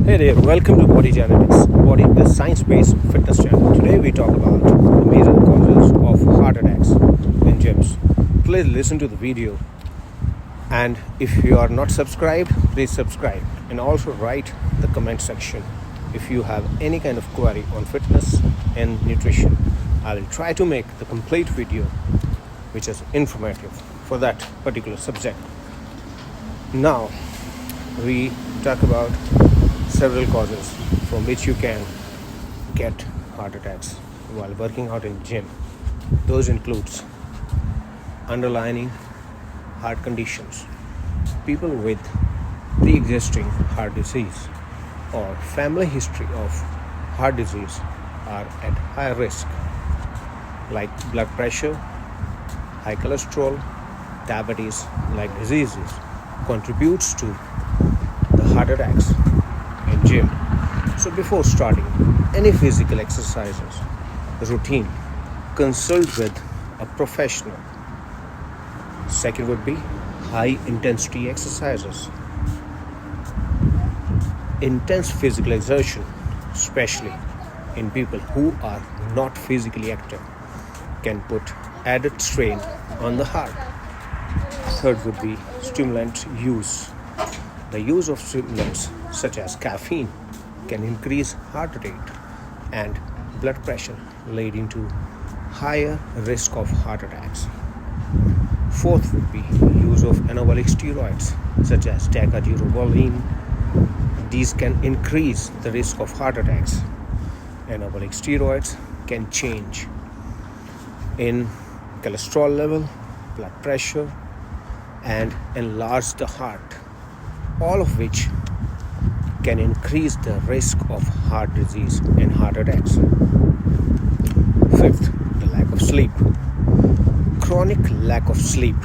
Hey there, welcome to Body Genetics, the science-based fitness channel. Today we talk about the major causes of heart attacks in gyms. Please listen to the video, and if you are not subscribed, please subscribe and also write the comment section if you have any kind of query on fitness and nutrition. I will try to make the complete video which is informative for that particular subject. Now we talk about several causes from which you can get heart attacks while working out in gym. Those includes underlying heart conditions, people with pre-existing heart disease or family history of heart disease are at high risk, like blood pressure, high cholesterol, diabetes like diseases contributes to the heart attacks in gym. So before starting any physical exercises routine, consult with a professional. Second would be high intensity exercises. Intense physical exertion, especially in people who are not physically active, can put added strain on the heart. Third would be stimulant use. The use of stimulants such as caffeine can increase heart rate and blood pressure, leading to higher risk of heart attacks. Fourth would be use of anabolic steroids such as dehydration. These can increase the risk of heart attacks. Anabolic steroids can change in cholesterol level, blood pressure, and enlarge the heart, all of which can increase the risk of heart disease and heart attacks. Fifth, the lack of sleep. Chronic lack of sleep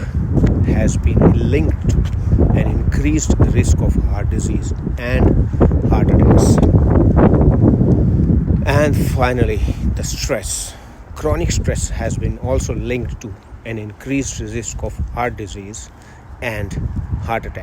has been linked to an increased risk of heart disease and heart attacks. And finally, the stress. Chronic stress has been also linked to an increased risk of heart disease and heart attack.